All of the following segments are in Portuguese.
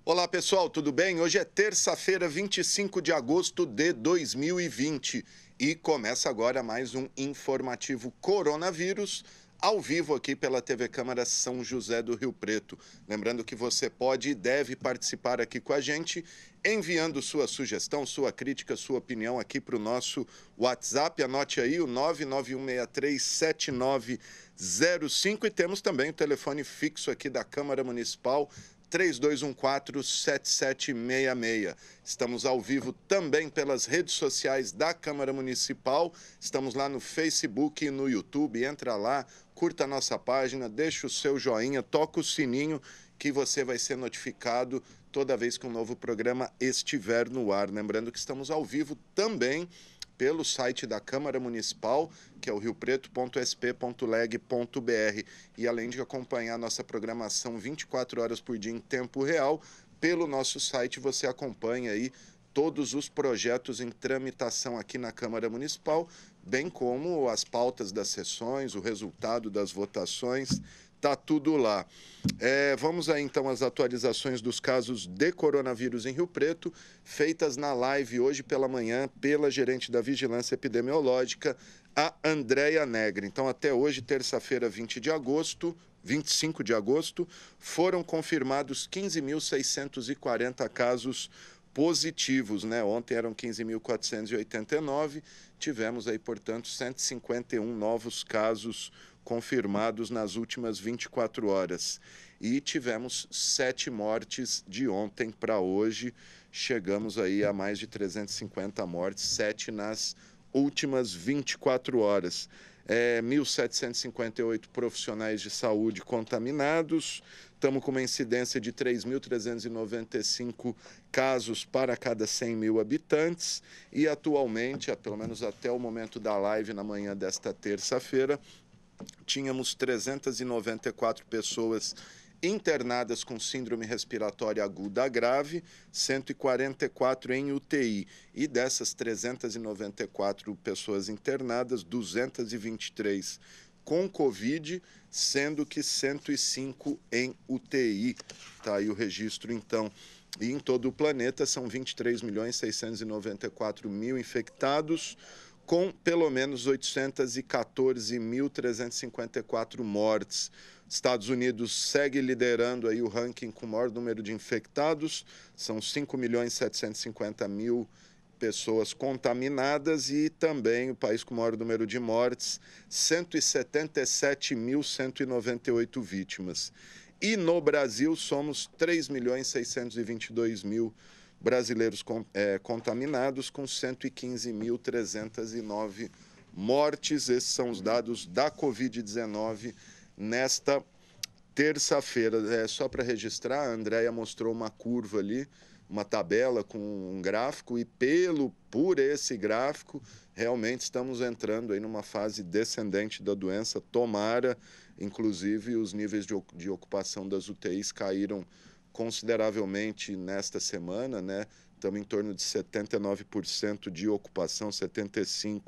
Olá pessoal, tudo bem? Hoje é terça-feira, 25 de agosto de 2020 e começa agora mais um informativo coronavírus ao vivo aqui pela TV Câmara São José do Rio Preto. Lembrando que você pode e deve participar aqui com a gente, enviando sua sugestão, sua crítica, sua opinião aqui para o nosso WhatsApp. Anote aí o 991637905 e temos também o telefone fixo aqui da Câmara Municipal, 3214-7766. Estamos ao vivo também pelas redes sociais da Câmara Municipal. Estamos lá no Facebook e no YouTube. Entra lá, curta a nossa página, deixa o seu joinha, toca o sininho que você vai ser notificado toda vez que um novo programa estiver no ar. Lembrando que estamos ao vivo também pelo site da Câmara Municipal, que é o riopreto.sp.leg.br. E além de acompanhar nossa programação 24 horas por dia em tempo real, pelo nosso site você acompanha aí todos os projetos em tramitação aqui na Câmara Municipal, bem como as pautas das sessões, o resultado das votações. Tá tudo lá. Vamos aí então às atualizações dos casos de coronavírus em Rio Preto, feitas na live hoje pela manhã pela gerente da Vigilância Epidemiológica, a Andréia Negre. Então até hoje, terça-feira, 25 de agosto, foram confirmados 15.640 casos positivos, né? Ontem eram 15.489, tivemos aí, portanto, 151 novos casos confirmados nas últimas 24 horas. E tivemos 7 mortes de ontem para hoje. Chegamos aí a mais de 350 mortes, 7 nas últimas 24 horas. 1.758 profissionais de saúde contaminados. Estamos com uma incidência de 3.395 casos para cada 100 mil habitantes. E atualmente, pelo menos até o momento da live na manhã desta terça-feira, tínhamos 394 pessoas internadas com síndrome respiratória aguda grave, 144 em UTI. E dessas 394 pessoas internadas, 223 com Covid, sendo que 105 em UTI. Está aí o registro, então. E em todo o planeta são 23.694.000 infectados, com pelo menos 814.354 mortes. Estados Unidos segue liderando aí o ranking com o maior número de infectados, são 5.750.000 pessoas contaminadas e também o país com o maior número de mortes, 177.198 vítimas. E no Brasil somos 3.622.000 brasileiros contaminados, com 115.309 mortes. Esses são os dados da Covid-19 nesta terça-feira. Só para registrar, a Andréia mostrou uma curva ali, uma tabela com um gráfico, e por esse gráfico, realmente estamos entrando aí numa fase descendente da doença. Tomara, inclusive, os níveis de ocupação das UTIs caíram consideravelmente nesta semana, né? Estamos em torno de 79% de ocupação, 75%,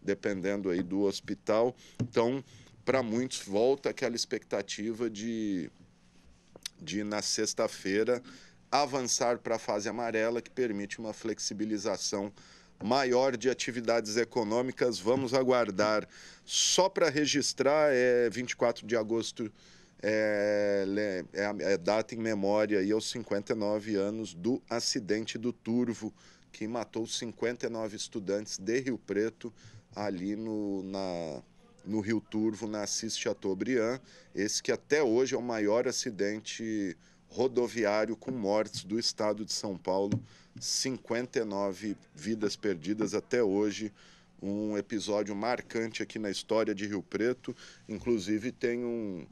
dependendo aí do hospital. Então, para muitos, volta aquela expectativa de na sexta-feira, avançar para a fase amarela, que permite uma flexibilização maior de atividades econômicas. Vamos aguardar. Só para registrar, 24 de agosto é data em memória e aos 59 anos do acidente do Turvo, que matou 59 estudantes de Rio Preto, ali no Rio Turvo, na Assis Chateaubriand. Esse que até hoje é o maior acidente rodoviário com mortes do estado de São Paulo, 59 vidas perdidas até hoje, um episódio marcante aqui na história de Rio Preto. Inclusive tem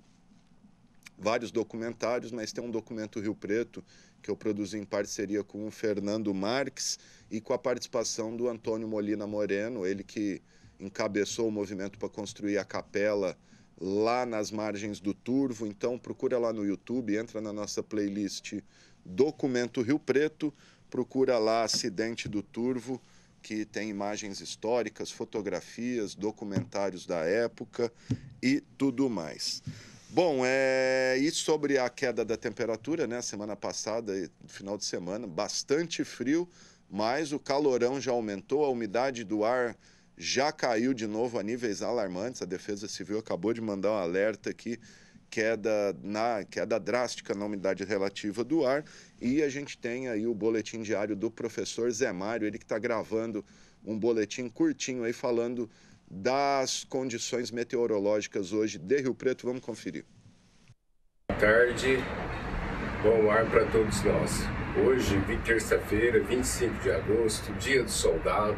vários documentários, mas tem um documento Rio Preto que eu produzi em parceria com o Fernando Marques e com a participação do Antônio Molina Moreno, ele que encabeçou o movimento para construir a capela lá nas margens do Turvo. Então procura lá no YouTube, entra na nossa playlist Documento Rio Preto, procura lá Acidente do Turvo, que tem imagens históricas, fotografias, documentários da época e tudo mais. Bom, e sobre a queda da temperatura, né? Semana passada, final de semana, bastante frio, mas o calorão já aumentou, a umidade do ar já caiu de novo a níveis alarmantes. A Defesa Civil acabou de mandar um alerta aqui, queda drástica na umidade relativa do ar. E a gente tem aí o boletim diário do professor Zé Mário, ele que está gravando um boletim curtinho aí falando das condições meteorológicas hoje de Rio Preto. Vamos conferir. Boa tarde, bom ar para todos nós. Hoje, terça-feira, 25 de agosto, dia do soldado,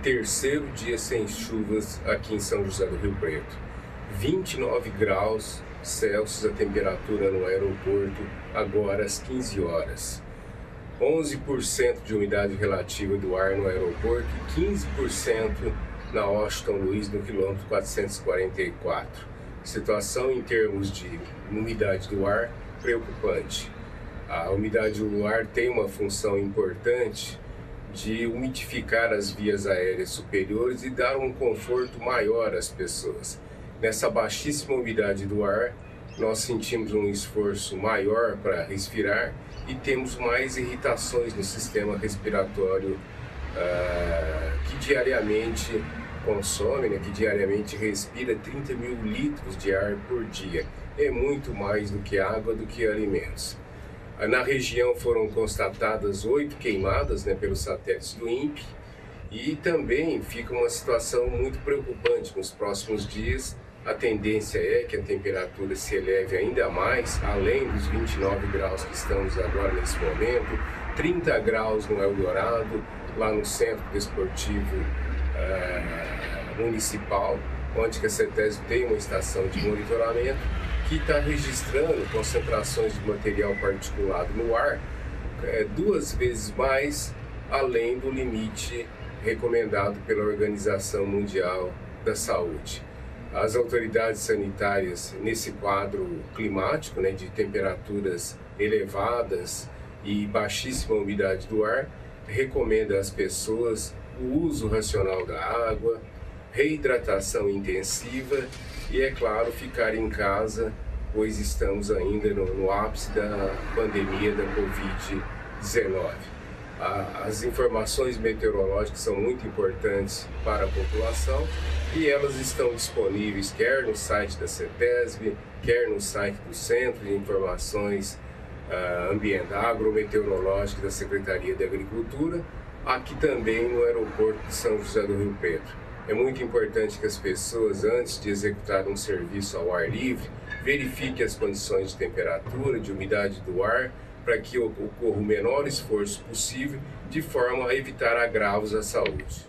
terceiro dia sem chuvas aqui em São José do Rio Preto. 29 graus Celsius a temperatura no aeroporto, agora às 15 horas. 11% de umidade relativa do ar no aeroporto e 15% na Washington Luiz, no quilômetro 444. Situação em termos de umidade do ar preocupante. A umidade do ar tem uma função importante de umidificar as vias aéreas superiores e dar um conforto maior às pessoas. Nessa baixíssima umidade do ar, nós sentimos um esforço maior para respirar e temos mais irritações no sistema respiratório que diariamente consome, que diariamente respira 30 mil litros de ar por dia. É muito mais do que água, do que alimentos. Na região foram constatadas 8 queimadas pelos satélites do INPE e também fica uma situação muito preocupante nos próximos dias. A tendência é que a temperatura se eleve ainda mais, além dos 29 graus que estamos agora nesse momento, 30 graus no Eldorado, lá no Centro Desportivo Municipal, onde a CETESB tem uma estação de monitoramento que está registrando concentrações de material particulado no ar 2 vezes mais além do limite recomendado pela Organização Mundial da Saúde. As autoridades sanitárias, nesse quadro climático, de temperaturas elevadas e baixíssima umidade do ar, recomendam às pessoas o uso racional da água, reidratação intensiva e, é claro, ficar em casa, pois estamos ainda no ápice da pandemia da Covid-19. As informações meteorológicas são muito importantes para a população e elas estão disponíveis quer no site da CETESB, quer no site do Centro de Informações Agrometeorológicas da Secretaria de Agricultura, aqui também no aeroporto de São José do Rio Preto. É muito importante que as pessoas, antes de executar um serviço ao ar livre, verifiquem as condições de temperatura, de umidade do ar, para que ocorra o menor esforço possível, de forma a evitar agravos à saúde.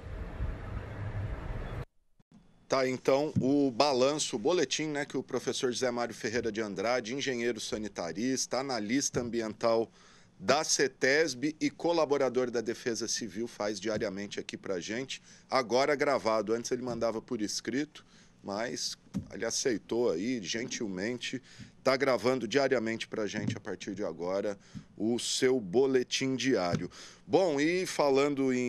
Tá, então, o balanço, o boletim, que o professor José Mário Ferreira de Andrade, engenheiro sanitarista, analista ambiental da CETESB e colaborador da Defesa Civil, faz diariamente aqui pra gente, agora gravado. Antes ele mandava por escrito, mas ele aceitou aí, gentilmente, está gravando diariamente para a gente, a partir de agora, o seu boletim diário. Bom, e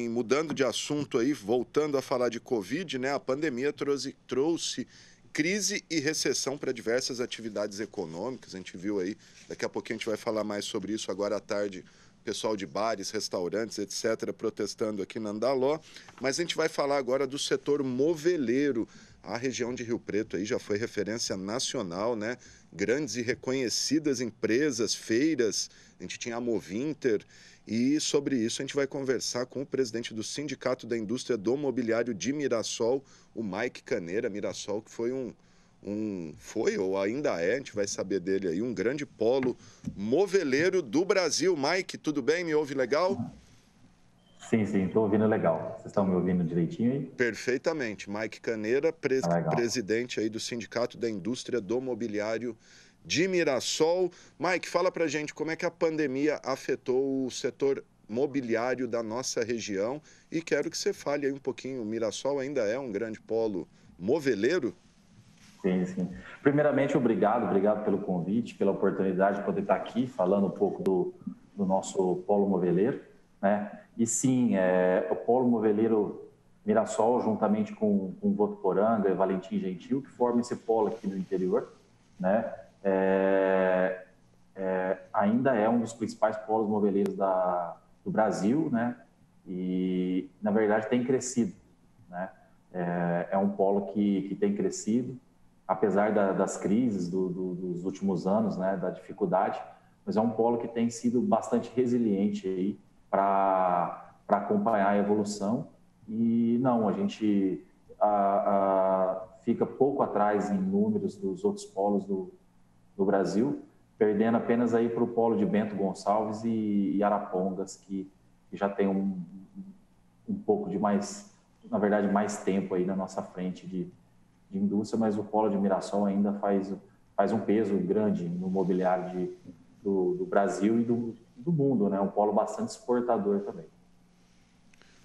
mudando de assunto aí, voltando a falar de Covid, a pandemia trouxe crise e recessão para diversas atividades econômicas. A gente viu aí, daqui a pouquinho a gente vai falar mais sobre isso, agora à tarde, pessoal de bares, restaurantes, etc., protestando aqui na Andaló. Mas a gente vai falar agora do setor moveleiro. A região de Rio Preto aí já foi referência nacional, Grandes e reconhecidas empresas, feiras, a gente tinha a Movinter, e sobre isso a gente vai conversar com o presidente do Sindicato da Indústria do Mobiliário de Mirassol, o Mike Caneira. Mirassol, que foi foi ou ainda é, a gente vai saber dele aí, um grande polo moveleiro do Brasil. Mike, tudo bem? Me ouve legal? Sim, estou ouvindo legal. Vocês estão me ouvindo direitinho aí? Perfeitamente. Mike Caneira, presidente aí do Sindicato da Indústria do Mobiliário de Mirassol. Mike, fala pra gente como é que a pandemia afetou o setor mobiliário da nossa região e quero que você fale aí um pouquinho. O Mirassol ainda é um grande polo moveleiro? Sim. Primeiramente, obrigado pelo convite, pela oportunidade de poder estar aqui falando um pouco do nosso polo moveleiro, E sim, o polo moveleiro Mirassol, juntamente com Votuporanga e Valentim Gentil, que formam esse polo aqui no interior, ainda é um dos principais polos moveleiros do Brasil, né? E, na verdade, tem crescido, né? É um polo que tem crescido, apesar das crises dos últimos anos, né? Da dificuldade, mas é um polo que tem sido bastante resiliente aí para acompanhar a evolução. E não, a gente fica pouco atrás em números dos outros polos do Brasil, perdendo apenas aí para o polo de Bento Gonçalves e Arapongas, que já tem um pouco de mais, na verdade, mais tempo aí na nossa frente de indústria, mas o polo de Mirassol ainda faz um peso grande no mobiliário do Brasil e do mundo, né? Um polo bastante exportador também.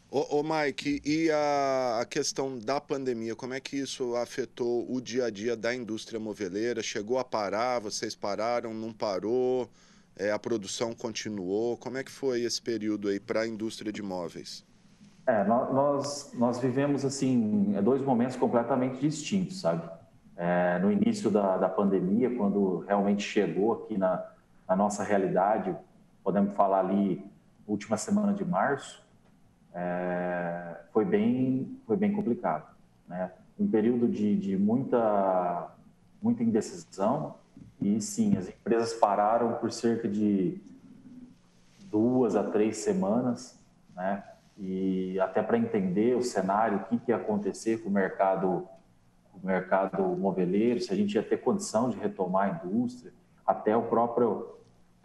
Ô Mike, e a questão da pandemia, como é que isso afetou o dia a dia da indústria moveleira? Chegou a parar? Vocês pararam? Não parou? A produção continuou? Como é que foi esse período aí para a indústria de móveis? Nós vivemos assim 2 momentos completamente distintos, sabe? No início da pandemia, quando realmente chegou aqui na nossa realidade, podemos falar ali última semana de março, foi bem complicado, né? Um período de muita indecisão e sim, as empresas pararam por cerca de 2 a 3 semanas, né? E até para entender o cenário, o que ia acontecer com o mercado moveleiro, se a gente ia ter condição de retomar a indústria, até a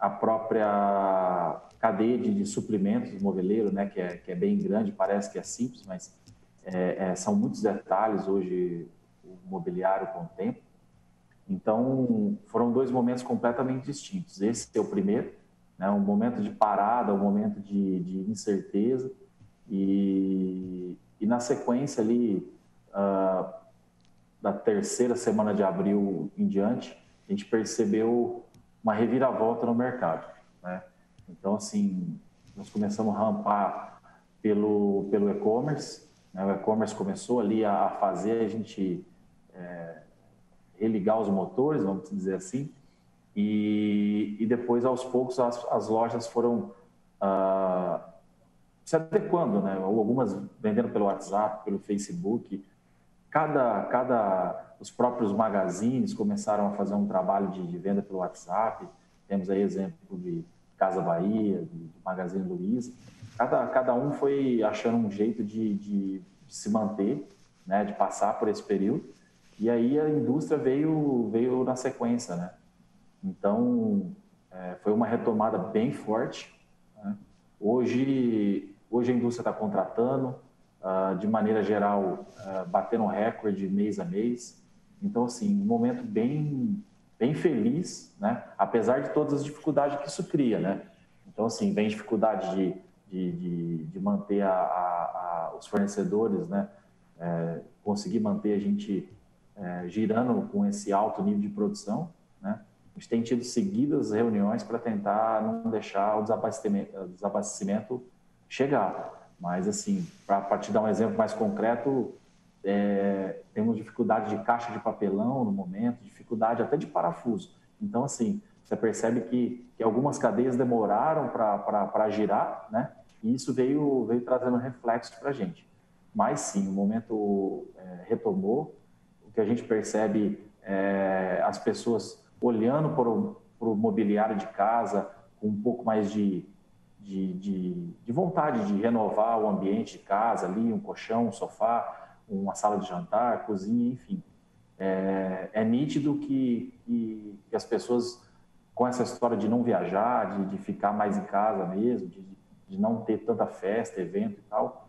própria cadeia de suprimentos do moveleiro, né, que é bem grande, parece que é simples, mas são muitos detalhes hoje o mobiliário contempla. Então, foram 2 momentos completamente distintos. Esse é o primeiro, né, um momento de parada, um momento de incerteza, e na sequência ali, da terceira semana de abril em diante, a gente percebeu uma reviravolta no mercado, né? Então, assim, nós começamos a rampar pelo e-commerce, né? O e-commerce começou ali a fazer a gente religar os motores, vamos dizer assim, e depois, aos poucos, as lojas foram se adequando, né? Algumas vendendo pelo WhatsApp, pelo Facebook. Os próprios magazines começaram a fazer um trabalho de venda pelo WhatsApp. Temos aí exemplo de Casa Bahia, de Magazine Luiza. Cada um foi achando um jeito de se manter, né? De passar por esse período. E aí a indústria veio na sequência, né? Então, foi uma retomada bem forte, né? Hoje a indústria está contratando, de maneira geral, batendo recorde mês a mês. Então, assim, um momento bem feliz, né? Apesar de todas as dificuldades que isso cria, né? Então, assim, vem dificuldade de manter os fornecedores, né? Conseguir manter a gente girando com esse alto nível de produção, né? A gente tem tido seguidas reuniões para tentar não deixar o desabastecimento chegar. Mas, assim, para te dar um exemplo mais concreto, temos dificuldade de caixa de papelão no momento, dificuldade até de parafuso. Então, assim, você percebe que algumas cadeias demoraram para girar, né? E isso veio trazendo reflexos para a gente. Mas, sim, o momento retomou. O que a gente percebe as pessoas olhando para o mobiliário de casa com um pouco mais de vontade de renovar o ambiente de casa ali, um colchão, um sofá, uma sala de jantar, cozinha, enfim. É nítido que as pessoas, com essa história de não viajar, de ficar mais em casa mesmo, de não ter tanta festa, evento e tal,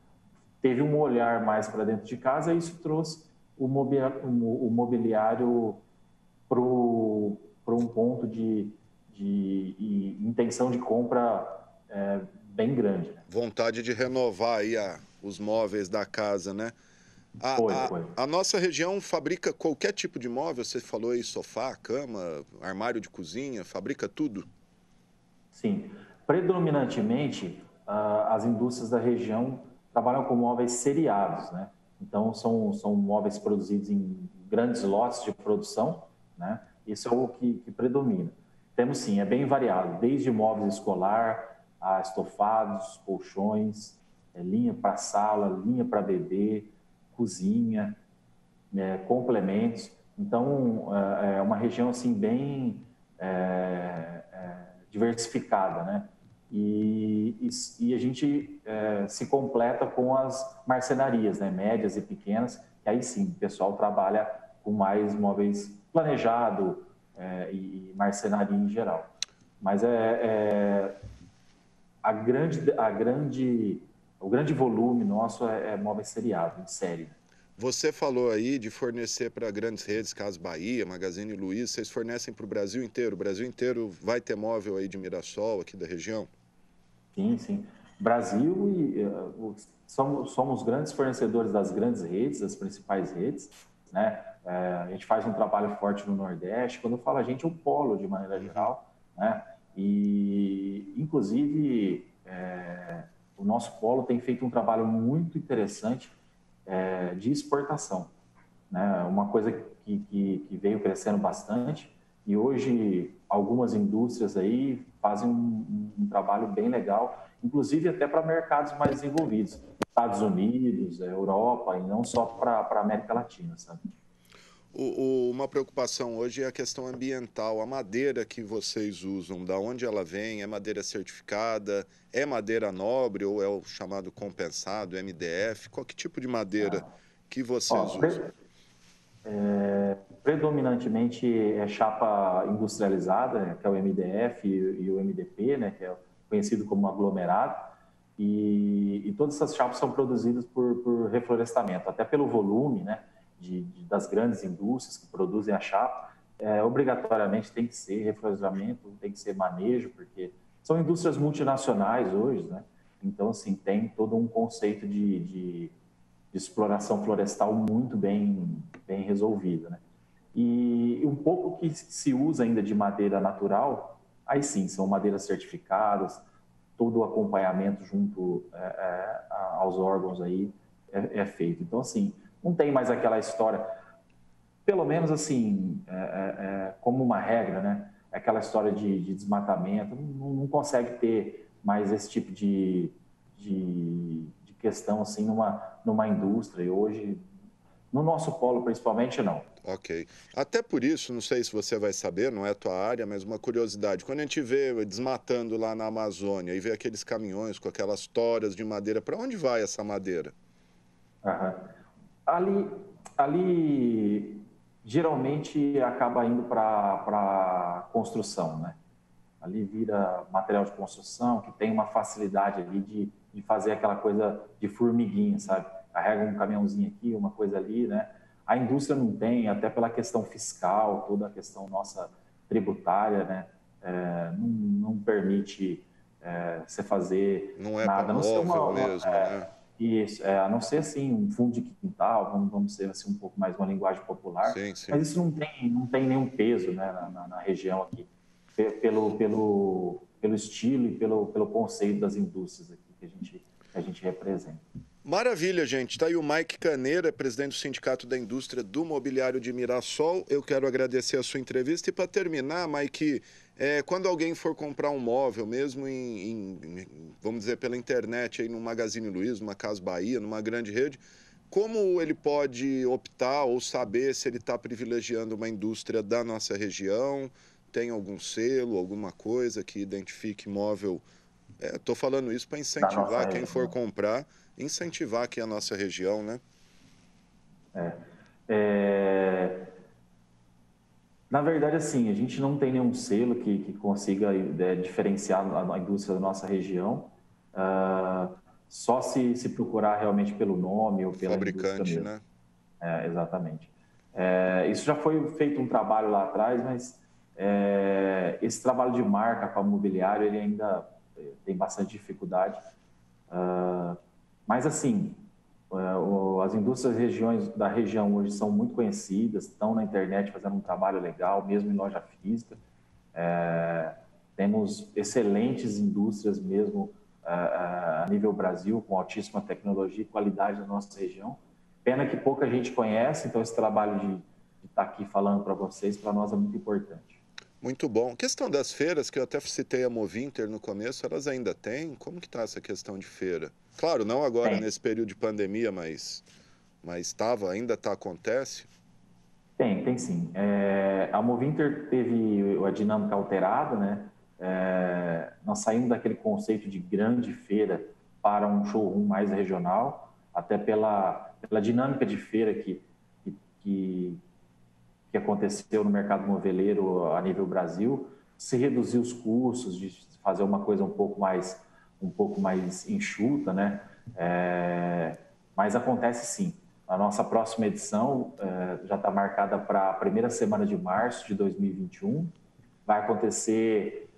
teve um olhar mais para dentro de casa e isso trouxe o mobiliário para um ponto de intenção de compra bem grande. Né? Vontade de renovar aí os móveis da casa, né? Foi. A nossa região fabrica qualquer tipo de móvel, você falou aí sofá, cama, armário de cozinha, fabrica tudo? Sim. Predominantemente, as indústrias da região trabalham com móveis seriados, né? Então, são móveis produzidos em grandes lotes de produção, né? Isso é o que predomina. Temos sim, é bem variado, desde móveis escolar, a estofados, colchões, linha para sala, linha para bebê, cozinha, complementos. Então, é uma região assim bem diversificada, né? E a gente se completa com as marcenarias, né? Médias e pequenas, que aí sim, o pessoal trabalha com mais móveis planejado e marcenaria em geral. Mas o grande volume nosso é móveis seriado, em série. Você falou aí de fornecer para grandes redes, Casas Bahia, Magazine Luiza, vocês fornecem para o Brasil inteiro? O Brasil inteiro vai ter móvel aí de Mirassol, aqui da região? Sim, sim. Brasil somos grandes fornecedores das grandes redes, das principais redes, né? A gente faz um trabalho forte no Nordeste. Quando eu falo a gente, é o polo de maneira geral, né? E, inclusive, o nosso polo tem feito um trabalho muito interessante de exportação, né? Uma coisa que veio crescendo bastante e hoje algumas indústrias aí fazem um trabalho bem legal, inclusive até para mercados mais desenvolvidos, Estados Unidos, Europa, e não só para a América Latina, sabe? Uma preocupação hoje é a questão ambiental. A madeira que vocês usam, da onde ela vem? É madeira certificada? É madeira nobre ou é o chamado compensado, MDF? Qual que tipo de madeira que vocês usam? Predominantemente é chapa industrializada, né, que é o MDF e o MDP, né, que é conhecido como aglomerado, e todas essas chapas são produzidas por reflorestamento, até pelo volume, né, das grandes indústrias que produzem a chapa, obrigatoriamente tem que ser reflorestamento, tem que ser manejo, porque são indústrias multinacionais hoje, né, então assim, tem todo um conceito de exploração florestal muito bem resolvido, né? E um pouco que se usa ainda de madeira natural, aí sim, são madeiras certificadas, todo o acompanhamento junto aos órgãos aí é feito. Então, assim, não tem mais aquela história, pelo menos assim, como uma regra, né? Aquela história de desmatamento, não consegue ter mais esse tipo de questão assim numa indústria. E hoje, no nosso polo principalmente, não. Ok. Até por isso, não sei se você vai saber, não é a tua área, mas uma curiosidade. Quando a gente vê desmatando lá na Amazônia e vê aqueles caminhões com aquelas toras de madeira, para onde vai essa madeira? Uhum. Ali geralmente acaba indo para construção, né? Ali vira material de construção, que tem uma facilidade ali de fazer aquela coisa de formiguinha, sabe? Carrega um caminhãozinho aqui, uma coisa ali, né? A indústria não tem, até pela questão fiscal, toda a questão nossa tributária, né? Não permite você fazer Não é para nada, a não ser móvel mesmo, né? isso, a não ser assim um fundo de quintal, vamos ser assim um pouco mais uma linguagem popular, Sim, sim. mas isso não tem nenhum peso, né, na região aqui, pelo estilo e pelo conceito das indústrias aqui que a gente representa. Maravilha, gente. Está aí o Mike Caneira, presidente do Sindicato da Indústria do Mobiliário de Mirassol. Eu quero agradecer a sua entrevista. E para terminar, Mike, quando alguém for comprar um móvel, mesmo vamos dizer, pela internet, aí no Magazine Luiza, numa Casas Bahia, numa grande rede, como ele pode optar ou saber se ele está privilegiando uma indústria da nossa região? Tem algum selo, alguma coisa que identifique móvel? Estou falando isso para incentivar quem for comprar, incentivar aqui a nossa região, né? Na verdade, assim, a gente não tem nenhum selo que consiga diferenciar a indústria da nossa região, só se procurar realmente pelo nome ou pela indústria Fabricante, mesmo. né? Exatamente. Isso já foi feito um trabalho lá atrás, mas esse trabalho de marca para o mobiliário, ele ainda tem bastante dificuldade. Mas, assim, as indústrias da região hoje são muito conhecidas, estão na internet fazendo um trabalho legal, mesmo em loja física. Temos excelentes indústrias mesmo a nível Brasil, com altíssima tecnologia e qualidade na nossa região. Pena que pouca gente conhece, então esse trabalho estar aqui falando para vocês, para nós é muito importante. Muito bom. Questão das feiras, que eu até citei a Movinter no começo, elas ainda têm? Como que está essa questão de feira? Claro, não agora, nesse período de pandemia, mas ainda acontece? Tem sim. A Movinter teve a dinâmica alterada, né? Nós saímos daquele conceito de grande feira para um showroom mais regional, até pela dinâmica de feira que aconteceu no mercado moveleiro a nível Brasil, se reduzir os custos, de fazer uma coisa um pouco mais enxuta, né? Mas acontece sim. A nossa próxima edição já está marcada para a primeira semana de março de 2021. Vai acontecer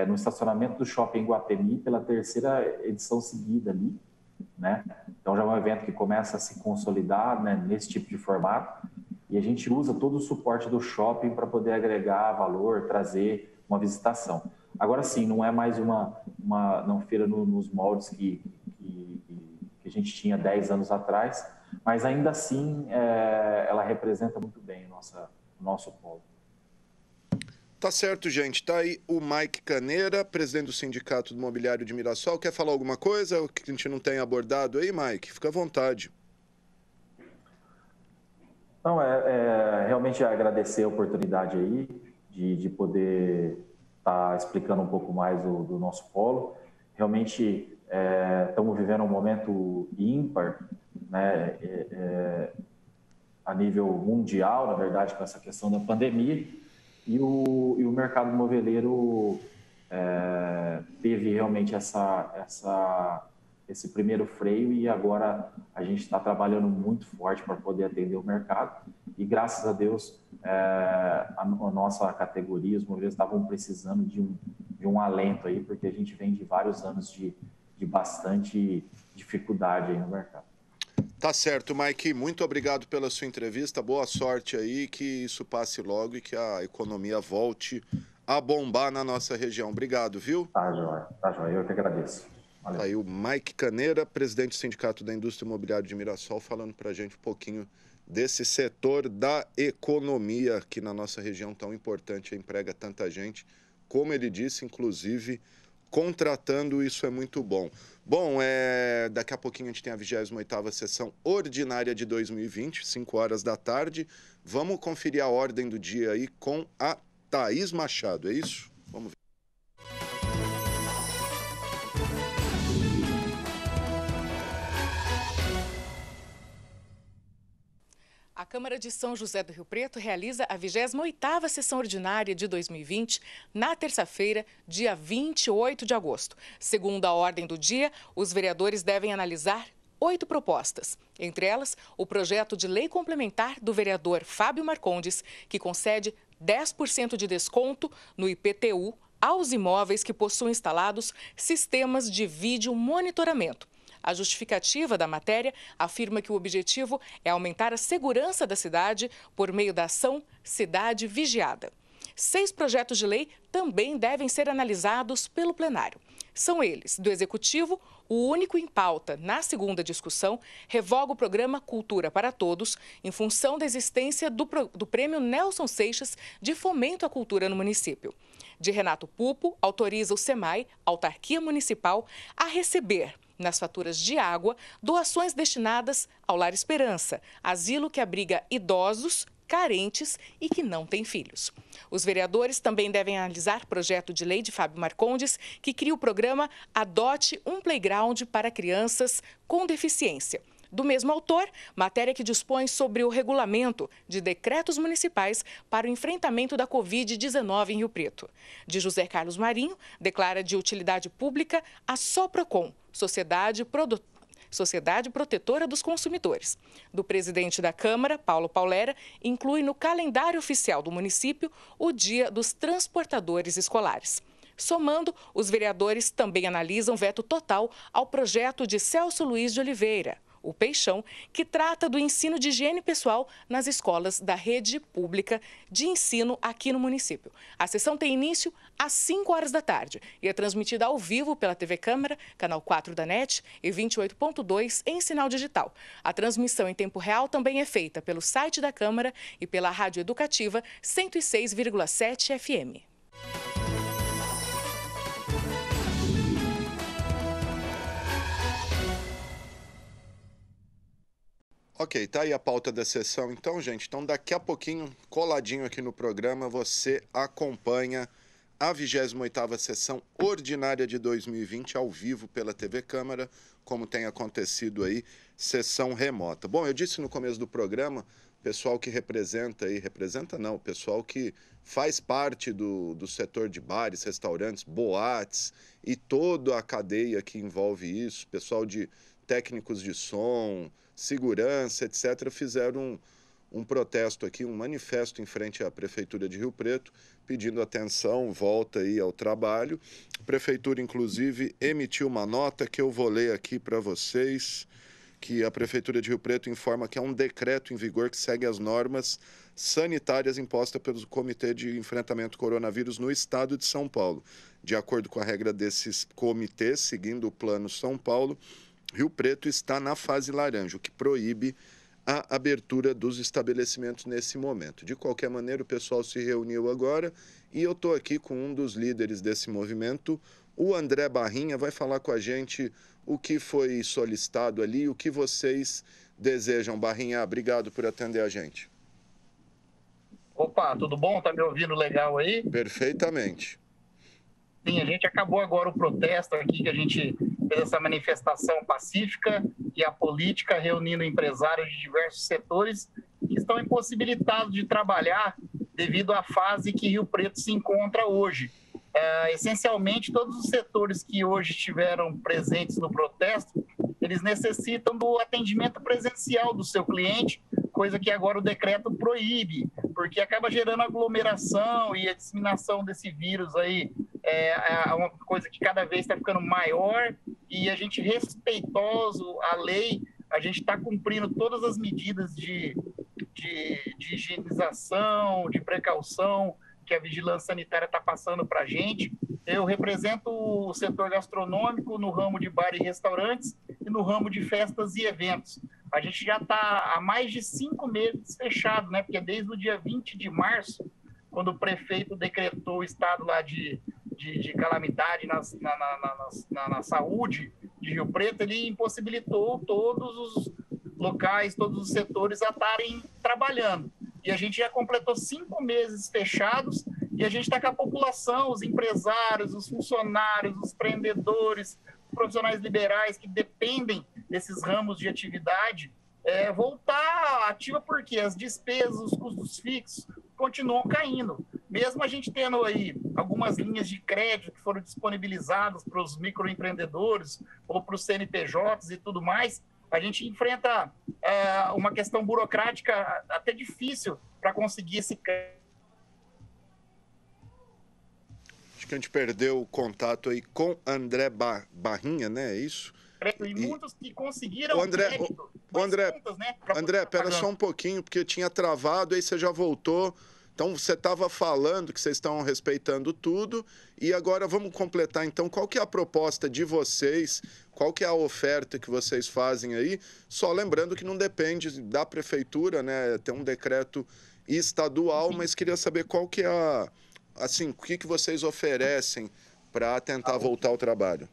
no estacionamento do Shopping Guatemi pela terceira edição seguida ali, né? Então já é um evento que começa a se consolidar, né, nesse tipo de formato, e a gente usa todo o suporte do shopping para poder agregar valor, trazer uma visitação. Agora sim, não é mais uma feira nos moldes que a gente tinha 10 anos atrás, mas ainda assim ela representa muito bem o nosso polo. Tá certo, gente. Tá aí o Mike Caneira, presidente do Sindicato do Mobiliário de Mirassol. Quer falar alguma coisa que a gente não tenha abordado aí, Mike? Fica à vontade. Não, realmente agradecer a oportunidade aí de poder estar explicando um pouco mais do nosso polo. Realmente estamos vivendo um momento ímpar, né, a nível mundial, na verdade, com essa questão da pandemia. E o mercado moveleiro teve realmente esse primeiro freio, e agora a gente está trabalhando muito forte para poder atender o mercado. E graças a Deus, a nossa categoria, os moveleiros estavam precisando de um alento aí, porque a gente vem de vários anos de bastante dificuldade aí no mercado. Tá certo, Mike. Muito obrigado pela sua entrevista. Boa sorte aí, que isso passe logo e que a economia volte a bombar na nossa região. Obrigado, viu? Tá, joia. Tá, joia. Eu que agradeço. Valeu. Tá aí o Mike Caneira, presidente do Sindicato da Indústria Imobiliária de Mirassol, falando pra gente um pouquinho desse setor da economia aqui na nossa região tão importante, emprega tanta gente. Como ele disse, inclusive, contratando, isso é muito bom. Bom, daqui a pouquinho a gente tem a 28ª sessão ordinária de 2020, 5 horas da tarde. Vamos conferir a ordem do dia aí com a Thaís Machado, é isso? Vamos ver. A Câmara de São José do Rio Preto realiza a 28ª sessão ordinária de 2020 na terça-feira, dia 28 de agosto. Segundo a ordem do dia, os vereadores devem analisar 8 propostas. Entre elas, o projeto de lei complementar do vereador Fábio Marcondes, que concede 10% de desconto no IPTU aos imóveis que possuem instalados sistemas de vídeo monitoramento. A justificativa da matéria afirma que o objetivo é aumentar a segurança da cidade por meio da ação Cidade Vigiada. 6 projetos de lei também devem ser analisados pelo plenário. São eles: do Executivo, o único em pauta na segunda discussão, revoga o programa Cultura para Todos, em função da existência do Prêmio Nelson Seixas de Fomento à Cultura no município. De Renato Pupo, autoriza o SEMAI, Autarquia Municipal, a receber, nas faturas de água, doações destinadas ao Lar Esperança, asilo que abriga idosos, carentes e que não têm filhos. Os vereadores também devem analisar projeto de lei de Fábio Marcondes, que cria o programa Adote um Playground para crianças com deficiência. Do mesmo autor, matéria que dispõe sobre o regulamento de decretos municipais para o enfrentamento da Covid-19 em Rio Preto. De José Carlos Marinho, declara de utilidade pública a Soprocon, Sociedade Protetora dos Consumidores. Do presidente da Câmara, Paulo Paulera, inclui no calendário oficial do município o Dia dos Transportadores Escolares. Somando, os vereadores também analisam veto total ao projeto de Celso Luiz de Oliveira, o Peixão, que trata do ensino de higiene pessoal nas escolas da rede pública de ensino aqui no município. A sessão tem início às 5 horas da tarde e é transmitida ao vivo pela TV Câmara, canal 4 da NET e 28.2 em sinal digital. A transmissão em tempo real também é feita pelo site da Câmara e pela Rádio Educativa 106,7 FM. Ok, tá aí a pauta da sessão. Então, gente, daqui a pouquinho, coladinho aqui no programa, você acompanha a 28ª sessão ordinária de 2020 ao vivo pela TV Câmara, como tem acontecido aí, sessão remota. Bom, eu disse no começo do programa, pessoal que o pessoal que faz parte do setor de bares, restaurantes, boates e toda a cadeia que envolve isso, pessoal de técnicos de som, segurança, etc., fizeram um protesto aqui, um manifesto em frente à Prefeitura de Rio Preto, pedindo atenção, volta aí ao trabalho. A Prefeitura, inclusive, emitiu uma nota que eu vou ler aqui para vocês, que a Prefeitura de Rio Preto informa que é um decreto em vigor que segue as normas sanitárias impostas pelo Comitê de Enfrentamento ao Coronavírus no Estado de São Paulo. De acordo com a regra desses comitês, seguindo o Plano São Paulo, Rio Preto está na fase laranja, o que proíbe a abertura dos estabelecimentos nesse momento. De qualquer maneira, o pessoal se reuniu agora e eu estou aqui com um dos líderes desse movimento, o André Barrinha, vai falar com a gente o que foi solicitado ali, o que vocês desejam. Barrinha, obrigado por atender a gente. Opa, tudo bom? Tá me ouvindo legal aí? Perfeitamente. Sim, a gente acabou agora o protesto aqui, que a gente fez essa manifestação pacífica e a política reunindo empresários de diversos setores que estão impossibilitados de trabalhar devido à fase que Rio Preto se encontra hoje. Essencialmente, todos os setores que hoje estiveram presentes no protesto, eles necessitam do atendimento presencial do seu cliente, coisa que agora o decreto proíbe, porque acaba gerando aglomeração e a disseminação desse vírus aí é uma coisa que cada vez está ficando maior e a gente, respeitoso à lei, a gente está cumprindo todas as medidas de higienização, de precaução que a vigilância sanitária está passando para a gente. Eu represento o setor gastronômico no ramo de bar e restaurantes e no ramo de festas e eventos. A gente já está há mais de 5 meses fechado, né? Porque desde o dia 20 de março, quando o prefeito decretou o estado lá de calamidade na saúde de Rio Preto, ele impossibilitou todos os locais, todos os setores a estarem trabalhando. E a gente já completou 5 meses fechados e a gente está com a população, os empresários, os funcionários, os empreendedores, os profissionais liberais que dependem desses ramos de atividade, voltar ativa, porque as despesas, os custos fixos continuam caindo. Mesmo a gente tendo aí algumas linhas de crédito que foram disponibilizadas para os microempreendedores ou para os CNPJs e tudo mais, a gente enfrenta uma questão burocrática até difícil para conseguir esse crédito. Acho que a gente perdeu o contato aí com André Barrinha, né? É isso? E muitos que conseguiram crédito. André, pera só um pouquinho, porque tinha travado, aí você já voltou. Então, você estava falando que vocês estão respeitando tudo e agora vamos completar, então, qual que é a proposta de vocês, qual que é a oferta que vocês fazem aí, só lembrando que não depende da prefeitura, né, tem um decreto estadual, mas queria saber qual que é o que vocês oferecem para tentar voltar ao trabalho.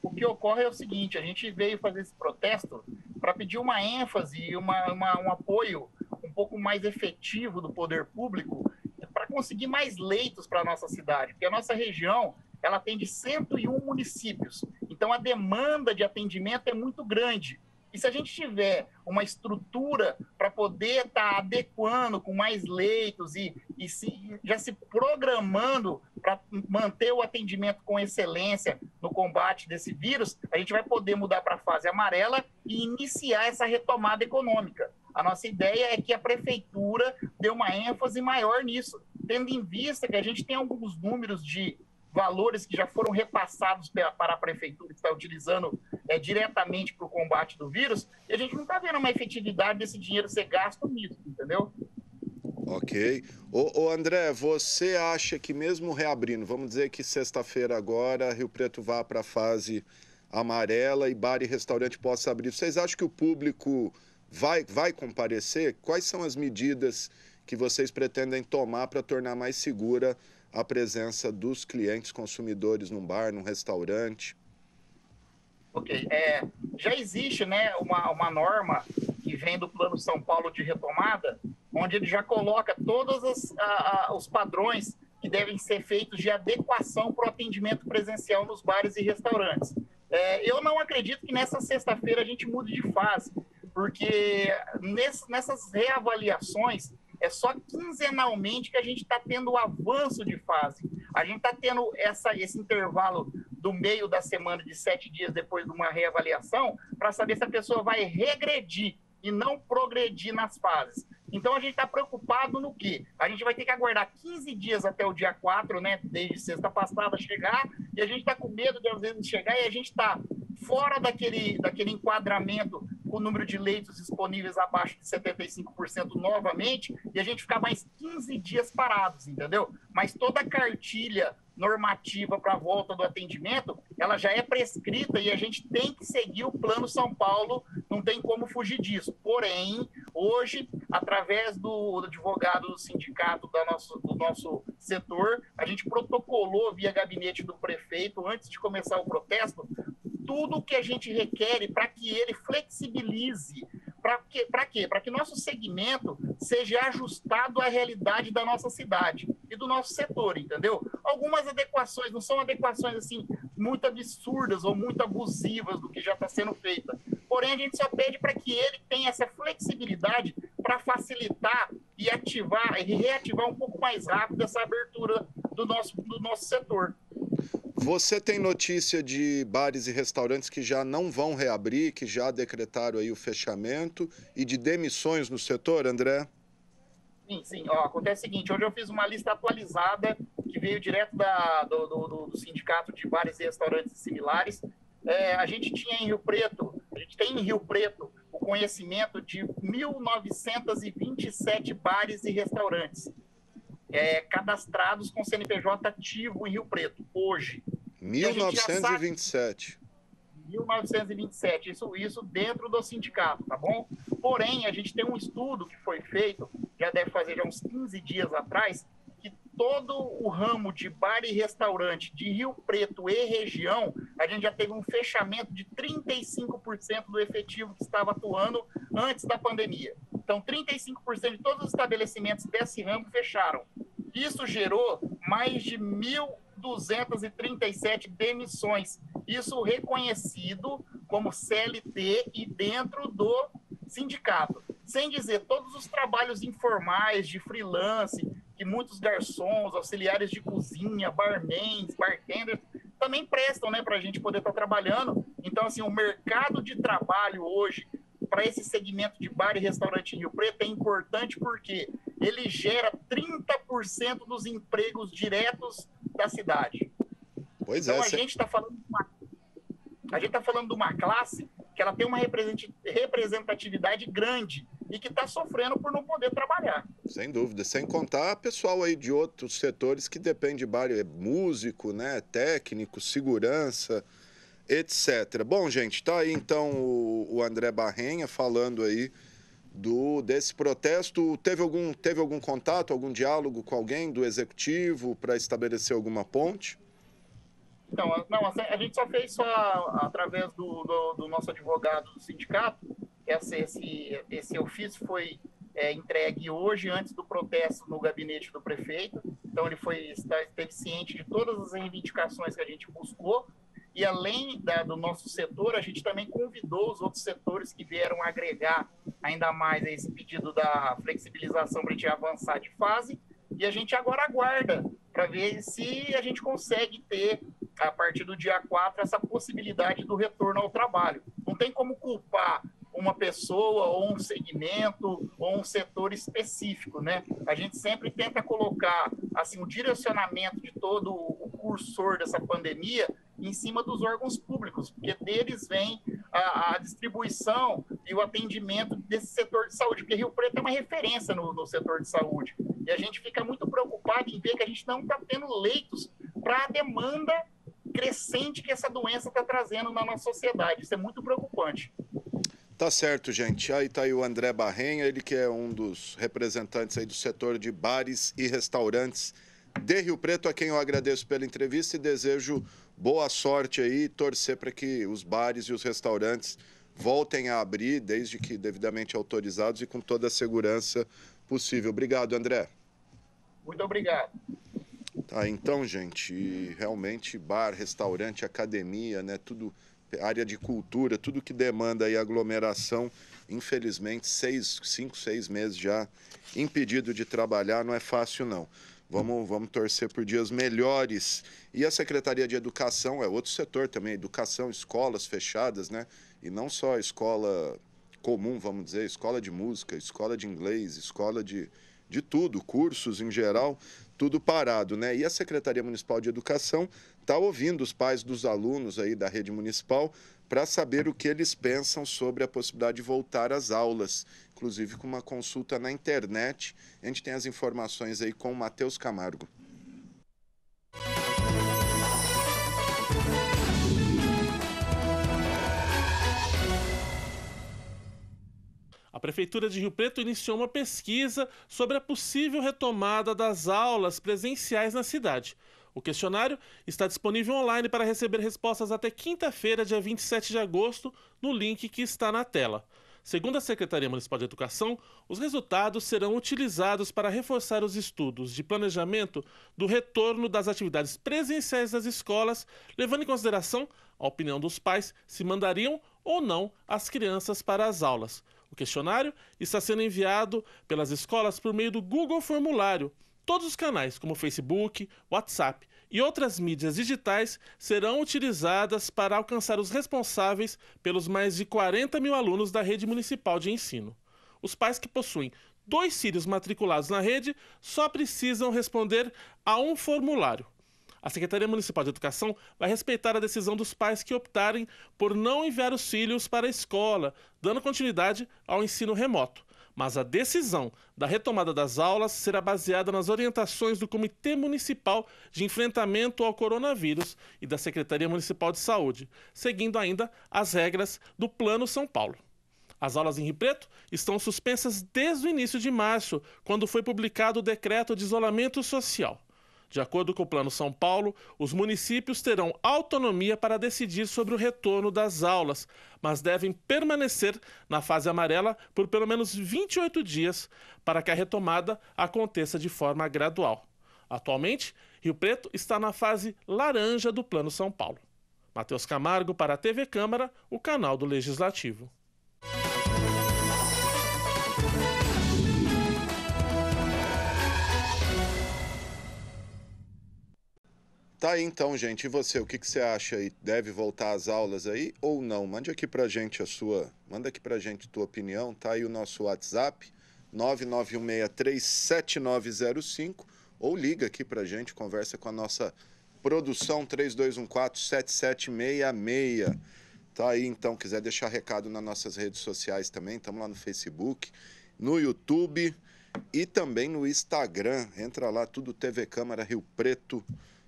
O que ocorre é o seguinte, a gente veio fazer esse protesto para pedir uma ênfase e um apoio um pouco mais efetivo do poder público para conseguir mais leitos para a nossa cidade, porque a nossa região ela atende 101 municípios, então a demanda de atendimento é muito grande. E se a gente tiver uma estrutura para poder estar adequando com mais leitos e já se programando para manter o atendimento com excelência no combate desse vírus, a gente vai poder mudar para a fase amarela e iniciar essa retomada econômica. A nossa ideia é que a prefeitura dê uma ênfase maior nisso, tendo em vista que a gente tem alguns números de valores que já foram repassados para a prefeitura, que está utilizando diretamente para o combate do vírus, e a gente não está vendo uma efetividade desse dinheiro ser gasto nisso, entendeu? Ok. Ô André, você acha que mesmo reabrindo, vamos dizer que sexta-feira agora Rio Preto vá para a fase amarela e bar e restaurante possa abrir, vocês acham que o público vai comparecer? Quais são as medidas que vocês pretendem tomar para tornar mais segura a presença dos clientes consumidores num bar, num restaurante? Ok. Já existe, né, uma norma que vem do Plano São Paulo de retomada, onde ele já coloca todos os padrões que devem ser feitos de adequação para o atendimento presencial nos bares e restaurantes. Eu não acredito que nessa sexta-feira a gente mude de fase, porque nessas reavaliações é só quinzenalmente que a gente está tendo o avanço de fase. A gente está tendo esse intervalo do meio da semana de 7 dias depois de uma reavaliação para saber se a pessoa vai regredir e não progredir nas fases. Então, a gente está preocupado no quê? A gente vai ter que aguardar 15 dias até o dia 4, né, desde sexta passada chegar, e a gente está com medo de, às vezes, chegar e a gente está fora daquele enquadramento com o número de leitos disponíveis abaixo de 75% novamente, e a gente ficar mais 15 dias parados, entendeu? Mas toda a cartilha normativa para a volta do atendimento, ela já é prescrita e a gente tem que seguir o Plano São Paulo, não tem como fugir disso. Porém, hoje, através do advogado do sindicato do nosso setor, a gente protocolou via gabinete do prefeito, antes de começar o protesto, tudo o que a gente requer para que ele flexibilize. Para quê? Para que nosso segmento seja ajustado à realidade da nossa cidade e do nosso setor, entendeu? Algumas adequações, não são adequações assim muito absurdas ou muito abusivas do que já está sendo feita. Porém, a gente só pede para que ele tenha essa flexibilidade para facilitar e reativar um pouco mais rápido essa abertura do nosso setor. Você tem notícia de bares e restaurantes que já não vão reabrir, que já decretaram aí o fechamento, e de demissões no setor, André? Sim. Acontece o seguinte, hoje eu fiz uma lista atualizada que veio direto do Sindicato de Bares e Restaurantes similares. A gente tem em Rio Preto o conhecimento de 1.927 bares e restaurantes cadastrados com CNPJ ativo em Rio Preto, hoje. 1927. 1927, isso dentro do sindicato, tá bom? Porém, a gente tem um estudo que foi feito, já deve fazer uns 15 dias atrás, que todo o ramo de bar e restaurante de Rio Preto e região, a gente já teve um fechamento de 35% do efetivo que estava atuando antes da pandemia. Então, 35% de todos os estabelecimentos desse ramo fecharam. Isso gerou mais de 1.237 demissões. Isso reconhecido como CLT e dentro do sindicato. Sem dizer todos os trabalhos informais de freelance, que muitos garçons, auxiliares de cozinha, barmans, bartenders, também prestam, né, para a gente poder estar trabalhando. Então, assim, o mercado de trabalho hoje para esse segmento de bar e restaurante em Rio Preto é importante porque ele gera 30% dos empregos diretos da cidade. Pois então, a gente está falando de uma classe que ela tem uma representatividade grande e que está sofrendo por não poder trabalhar. Sem dúvida, sem contar pessoal aí de outros setores que depende de bar, músico, né, técnico, segurança, etc. Bom, gente, tá aí então o André Barrenha falando aí desse protesto. Teve algum contato, algum diálogo com alguém do executivo para estabelecer alguma ponte? Não, a gente só fez através do nosso advogado do sindicato. Esse ofício foi entregue hoje, antes do protesto, no gabinete do prefeito. Então, ele esteve ciente de todas as reivindicações que a gente buscou. E, além do nosso setor, a gente também convidou os outros setores que vieram agregar ainda mais a esse pedido da flexibilização para a gente avançar de fase. E a gente agora aguarda para ver se a gente consegue ter, a partir do dia 4, essa possibilidade do retorno ao trabalho. Não tem como culpar uma pessoa ou um segmento ou um setor específico, né? A gente sempre tenta colocar assim, o direcionamento de todo o precursor dessa pandemia em cima dos órgãos públicos, porque deles vem a distribuição e o atendimento desse setor de saúde, porque Rio Preto é uma referência no setor de saúde. E a gente fica muito preocupado em ver que a gente não está tendo leitos para a demanda crescente que essa doença está trazendo na nossa sociedade. Isso é muito preocupante. Tá certo, gente. Aí tá aí o André Barrenha, ele que é um dos representantes aí do setor de bares e restaurantes de Rio Preto, a quem eu agradeço pela entrevista e desejo boa sorte aí, torcer para que os bares e os restaurantes voltem a abrir, desde que devidamente autorizados e com toda a segurança possível. Obrigado, André. Muito obrigado. Tá, então, gente, realmente bar, restaurante, academia, né, tudo, área de cultura, tudo que demanda aí aglomeração, infelizmente, 5, 6 meses já impedido de trabalhar, não é fácil não. Vamos torcer por dias melhores. E a Secretaria de Educação é outro setor também, educação, escolas fechadas, né? E não só escola comum, vamos dizer, escola de música, escola de inglês, escola de tudo, cursos em geral, tudo parado, né? E a Secretaria Municipal de Educação está ouvindo os pais dos alunos aí da rede municipal para saber o que eles pensam sobre a possibilidade de voltar às aulas, inclusive com uma consulta na internet. A gente tem as informações aí com o Matheus Camargo. A Prefeitura de Rio Preto iniciou uma pesquisa sobre a possível retomada das aulas presenciais na cidade. O questionário está disponível online para receber respostas até quinta-feira, dia 27 de agosto, no link que está na tela. Segundo a Secretaria Municipal de Educação, os resultados serão utilizados para reforçar os estudos de planejamento do retorno das atividades presenciais das escolas, levando em consideração a opinião dos pais se mandariam ou não as crianças para as aulas. O questionário está sendo enviado pelas escolas por meio do Google Formulário. Todos os canais, como Facebook, WhatsApp e outras mídias digitais, serão utilizadas para alcançar os responsáveis pelos mais de 40 mil alunos da rede municipal de ensino. Os pais que possuem 2 filhos matriculados na rede só precisam responder a um formulário. A Secretaria Municipal de Educação vai respeitar a decisão dos pais que optarem por não enviar os filhos para a escola, dando continuidade ao ensino remoto. Mas a decisão da retomada das aulas será baseada nas orientações do Comitê Municipal de Enfrentamento ao Coronavírus e da Secretaria Municipal de Saúde, seguindo ainda as regras do Plano São Paulo. As aulas em Rio Preto estão suspensas desde o início de março, quando foi publicado o decreto de isolamento social. De acordo com o Plano São Paulo, os municípios terão autonomia para decidir sobre o retorno das aulas, mas devem permanecer na fase amarela por pelo menos 28 dias para que a retomada aconteça de forma gradual. Atualmente, Rio Preto está na fase laranja do Plano São Paulo. Matheus Camargo para a TV Câmara, o canal do Legislativo. Tá aí então, gente. E você, o que você acha aí? Deve voltar às aulas aí ou não? Mande aqui pra gente manda aqui pra gente a tua opinião. Tá aí o nosso WhatsApp, 991637905, ou liga aqui pra gente, conversa com a nossa produção 3214-7766. Tá aí então, quiser deixar recado nas nossas redes sociais também, estamos lá no Facebook, no YouTube e também no Instagram. Entra lá, tudo TV Câmara Rio Preto.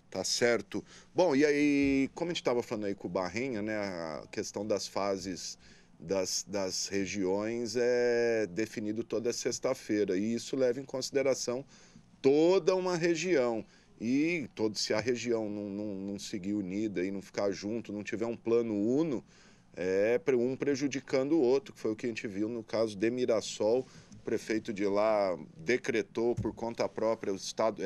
Tá certo. Bom, e aí, como a gente estava falando aí com o Barrenha, né, a questão das fases das regiões é definido toda sexta-feira, e isso leva em consideração toda uma região. E se a região não seguir unida e não ficar junto, não tiver um plano uno, é um prejudicando o outro, que foi o que a gente viu no caso de Mirassol. O prefeito de lá decretou por conta própria o estado...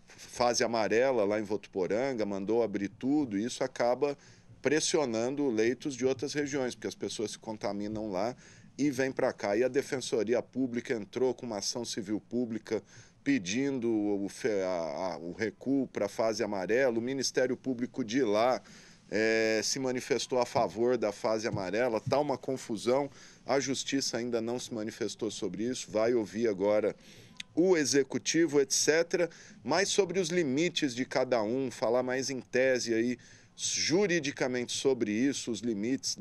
fase amarela lá em Votuporanga, mandou abrir tudo, e isso acaba pressionando leitos de outras regiões, porque as pessoas se contaminam lá e vêm para cá. E a Defensoria Pública entrou com uma ação civil pública pedindo o recuo para a fase amarela. O Ministério Público de lá se manifestou a favor da fase amarela. Está uma confusão, a Justiça ainda não se manifestou sobre isso, vai ouvir agora o executivo, etc., mas sobre os limites de cada um, falar mais em tese aí, juridicamente sobre isso, os limites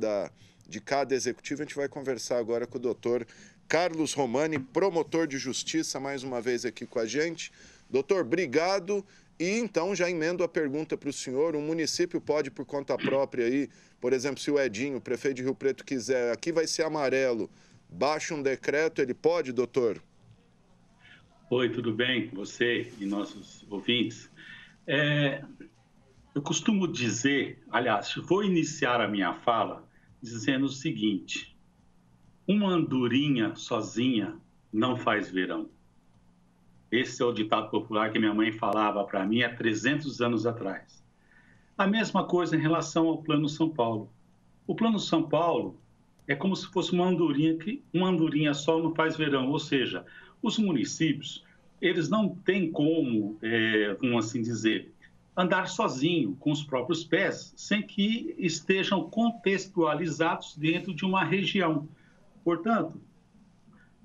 de cada executivo. A gente vai conversar agora com o doutor Carlos Romani, promotor de justiça, mais uma vez aqui com a gente. Doutor, obrigado. E então já emendo a pergunta para o senhor. Um município pode, por conta própria aí, por exemplo, se o Edinho, o prefeito de Rio Preto, quiser, aqui vai ser amarelo, baixa um decreto, ele pode, doutor? Oi, tudo bem com você e nossos ouvintes? Eu costumo dizer, aliás, vou iniciar a minha fala dizendo o seguinte: uma andorinha sozinha não faz verão. Esse é o ditado popular que minha mãe falava para mim há 300 anos atrás. A mesma coisa em relação ao Plano São Paulo. O Plano São Paulo é como se fosse uma andorinha só não faz verão, ou seja, os municípios, eles não têm como, vamos assim dizer, andar sozinho, com os próprios pés, sem que estejam contextualizados dentro de uma região. Portanto,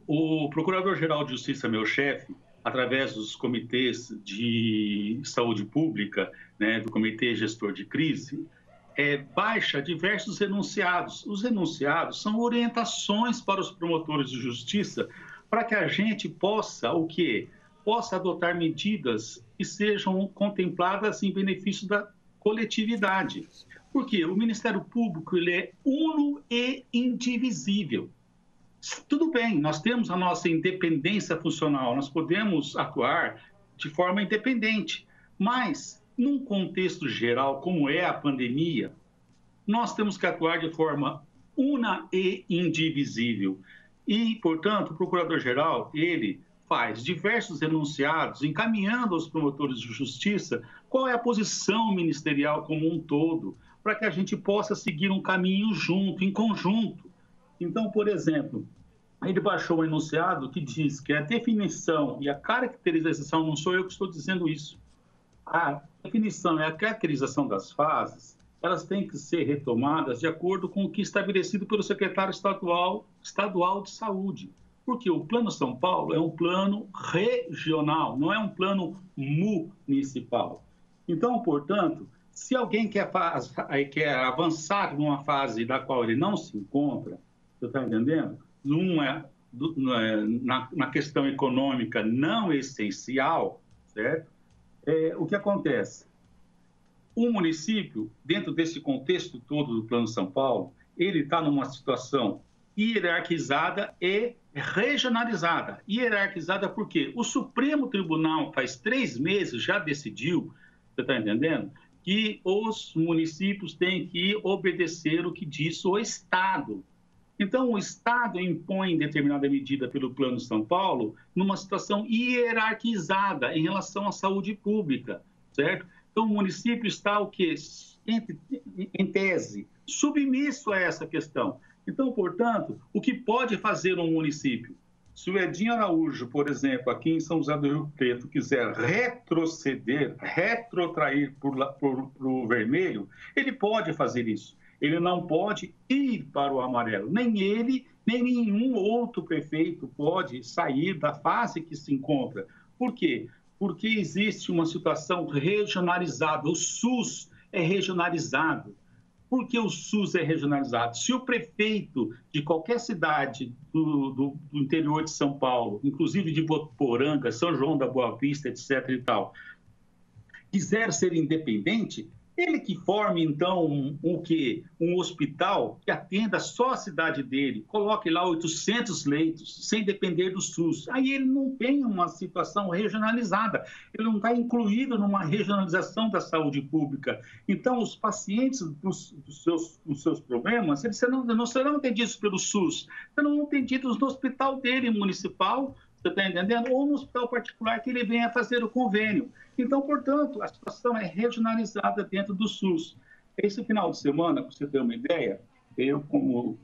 o Procurador-Geral de Justiça, meu chefe, através dos comitês de saúde pública, né, do Comitê Gestor de Crise, baixa diversos enunciados. Os enunciados são orientações para os promotores de justiça para que a gente possa, possa adotar medidas que sejam contempladas em benefício da coletividade. Porque o Ministério Público ele é uno e indivisível. Tudo bem, nós temos a nossa independência funcional, nós podemos atuar de forma independente, mas num contexto geral, como é a pandemia, nós temos que atuar de forma una e indivisível. E, portanto, o Procurador-Geral, ele faz diversos enunciados, encaminhando aos promotores de justiça qual é a posição ministerial como um todo, para que a gente possa seguir um caminho junto, em conjunto. Então, por exemplo, ele baixou um enunciado que diz que a definição e a caracterização, não sou eu que estou dizendo isso, a definição e a caracterização das fases, elas têm que ser retomadas de acordo com o que é estabelecido pelo secretário estadual de saúde. Porque o Plano São Paulo é um plano regional, não é um plano municipal. Então, portanto, se alguém quer avançar numa fase da qual ele não se encontra, você está entendendo? Na questão econômica não essencial, certo? O que acontece? O município, dentro desse contexto todo do Plano São Paulo, ele está numa situação hierarquizada e regionalizada. Hierarquizada porque o Supremo Tribunal, faz 3 meses, já decidiu, você está entendendo? Que os municípios têm que obedecer o que diz o Estado. Então, o Estado impõe determinada medida pelo Plano São Paulo numa situação hierarquizada em relação à saúde pública, certo? Então, o município está o quê? Em tese, submisso a essa questão. Então, portanto, o que pode fazer um município? Se o Edinho Araújo, por exemplo, aqui em São José do Rio Preto, quiser retrotrair para o vermelho, ele pode fazer isso. Ele não pode ir para o amarelo. Nem ele, nem nenhum outro prefeito pode sair da fase que se encontra. Por quê? Porque existe uma situação regionalizada. O SUS é regionalizado. Por que o SUS é regionalizado? Se o prefeito de qualquer cidade do interior de São Paulo, inclusive de Votuporanga, São João da Boa Vista, etc. e tal, quiser ser independente, ele que forme, então, um hospital que atenda só a cidade dele, coloque lá 800 leitos, sem depender do SUS. Aí ele não tem uma situação regionalizada, ele não está incluído numa regionalização da saúde pública. Então, os pacientes dos seus problemas, eles não serão atendidos pelo SUS, serão atendidos no hospital dele, municipal, você está entendendo? Ou no hospital particular que ele venha fazer o convênio. Então, portanto, a situação é regionalizada dentro do SUS. Esse final de semana, para você ter uma ideia, eu, como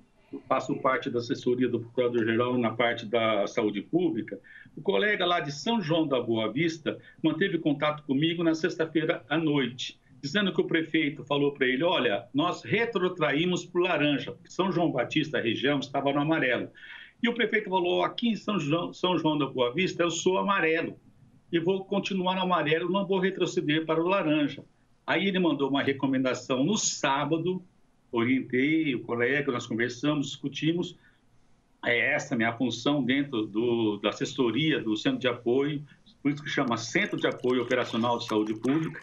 faço parte da assessoria do Procurador-Geral na parte da saúde pública, o colega lá de São João da Boa Vista manteve contato comigo na sexta-feira à noite, dizendo que o prefeito falou para ele, olha, nós retrotraímos para o laranja, porque São João Batista, a região, estava no amarelo. E o prefeito falou, aqui em São João da Boa Vista, eu sou amarelo. E vou continuar no amarelo, não vou retroceder para o laranja. Aí ele mandou uma recomendação no sábado, orientei o colega, nós conversamos, discutimos. Essa é a minha função dentro da assessoria do Centro de Apoio, por isso que chama Centro de Apoio Operacional de Saúde Pública.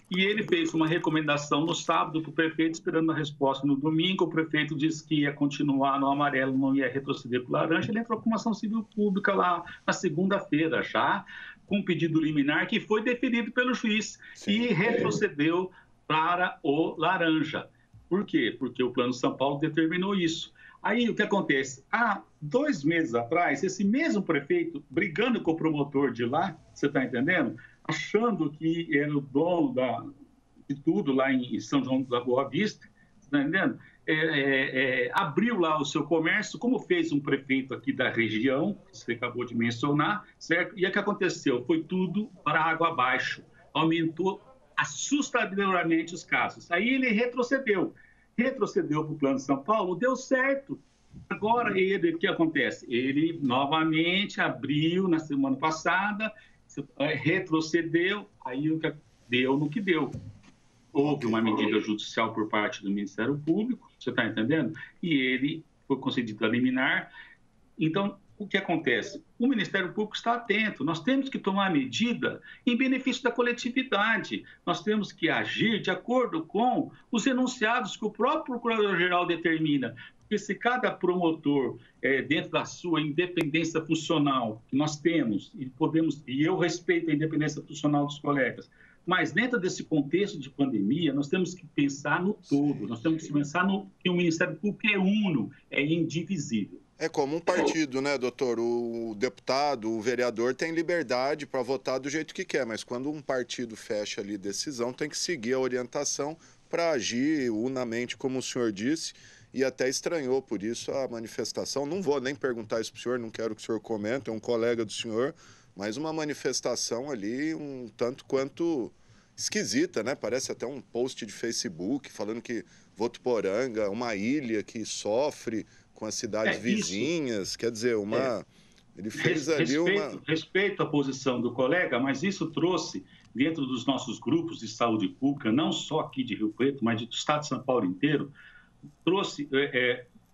E ele fez uma recomendação no sábado para o prefeito, esperando a resposta no domingo. O prefeito disse que ia continuar no amarelo, não ia retroceder para o laranja. Ele entrou com uma ação civil pública lá na segunda-feira, já com um pedido liminar que foi deferido pelo juiz. Sim. E retrocedeu para o laranja. Por quê? Porque o Plano São Paulo determinou isso. Aí o que acontece? Há 2 meses atrás, esse mesmo prefeito, brigando com o promotor de lá, você está entendendo? Achando que era o dono de tudo lá em São João da Boa Vista, está entendendo? Abriu lá o seu comércio, como fez um prefeito aqui da região, que você acabou de mencionar, certo? E o que aconteceu? Foi tudo para água abaixo. Aumentou assustadoramente os casos. Aí ele retrocedeu para o Plano São Paulo, deu certo. Agora, o que acontece? Ele novamente abriu na semana passada, retrocedeu, aí o que deu no que deu. Houve uma medida judicial por parte do Ministério Público, você está entendendo? E ele foi concedido a liminar. Então, o que acontece? O Ministério Público está atento, nós temos que tomar medida em benefício da coletividade, nós temos que agir de acordo com os enunciados que o próprio Procurador-Geral determina, porque se cada promotor, dentro da sua independência funcional, que nós temos, e eu respeito a independência funcional dos colegas, mas dentro desse contexto de pandemia, nós temos que pensar no todo, nós temos que pensar que o Ministério Público é uno, é indivisível. É como um partido, né, doutor? O deputado, o vereador tem liberdade para votar do jeito que quer, mas quando um partido fecha ali decisão, tem que seguir a orientação para agir unamente, como o senhor disse, e até estranhou por isso a manifestação. Não vou nem perguntar isso para o senhor, não quero que o senhor comente, é um colega do senhor, mas uma manifestação ali um tanto quanto esquisita, né? Parece até um post de Facebook falando que Votuporanga é uma ilha que sofre com as cidades vizinhas, isso. Quer dizer, ele fez ali Respeito a posição do colega, mas isso trouxe, dentro dos nossos grupos de saúde pública, não só aqui de Rio Preto, mas do estado de São Paulo inteiro,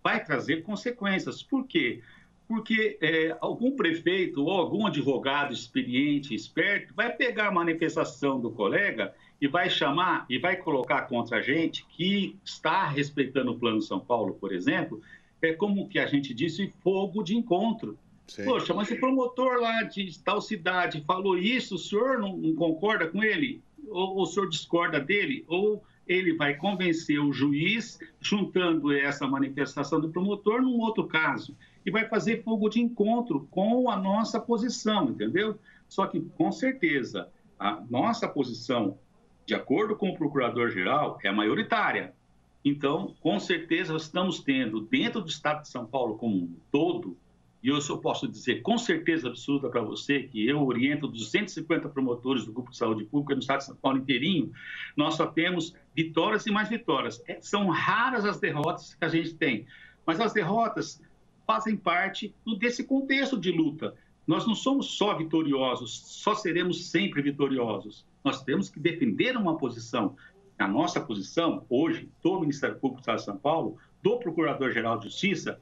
vai trazer consequências. Por quê? Porque algum prefeito ou algum advogado experiente, esperto, vai pegar a manifestação do colega e vai chamar e vai colocar contra a gente que está respeitando o Plano São Paulo, por exemplo, como que a gente disse, fogo de encontro. Sim. Poxa, mas o promotor lá de tal cidade falou isso, o senhor não concorda com ele? Ou o senhor discorda dele? Ou ele vai convencer o juiz, juntando essa manifestação do promotor num outro caso, e vai fazer fogo de encontro com a nossa posição, entendeu? Só que, com certeza, a nossa posição, de acordo com o Procurador-Geral, é a maioritária. Então, com certeza, nós estamos tendo, dentro do Estado de São Paulo como um todo, e eu só posso dizer com certeza absoluta para você que eu oriento 250 promotores do Grupo de Saúde Pública no Estado de São Paulo inteirinho, nós só temos vitórias e mais vitórias. São raras as derrotas que a gente tem, mas as derrotas fazem parte desse contexto de luta. Nós não somos só vitoriosos, só seremos sempre vitoriosos. Nós temos que defender uma posição. A nossa posição, hoje, do Ministério Público do Estado de São Paulo, do Procurador-Geral de Justiça,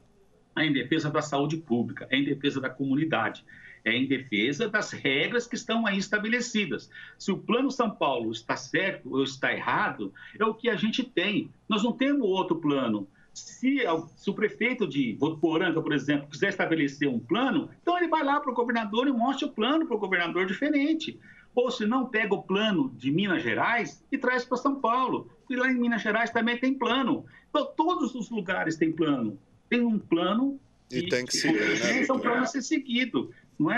é em defesa da saúde pública, é em defesa da comunidade, é em defesa das regras que estão aí estabelecidas. Se o Plano São Paulo está certo ou está errado, é o que a gente tem. Nós não temos outro plano. Se o prefeito de Votuporanga, por exemplo, quiser estabelecer um plano, então ele vai lá para o governador e mostra o plano para o governador diferente. Ou se não, pega o plano de Minas Gerais e traz para São Paulo. E lá em Minas Gerais também tem plano. Então, todos os lugares têm plano. Tem um plano e tem que seguir, né? Tem um plano a ser seguido. Não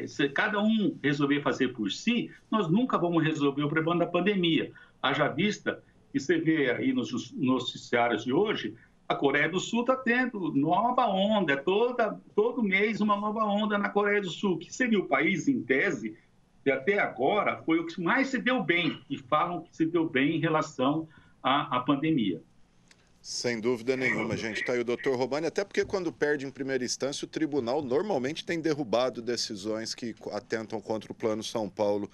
se cada um resolver fazer por si, nós nunca vamos resolver o problema da pandemia. Haja vista que você vê aí nos noticiários de hoje, a Coreia do Sul está tendo nova onda, todo mês uma nova onda na Coreia do Sul, que seria o país, em tese, que até agora foi o que mais se deu bem, e falam que se deu bem em relação à pandemia. Sem dúvida nenhuma, gente. Tá aí o doutor Romani, até porque quando perde em primeira instância, o tribunal normalmente tem derrubado decisões que atentam contra o Plano São Paulo.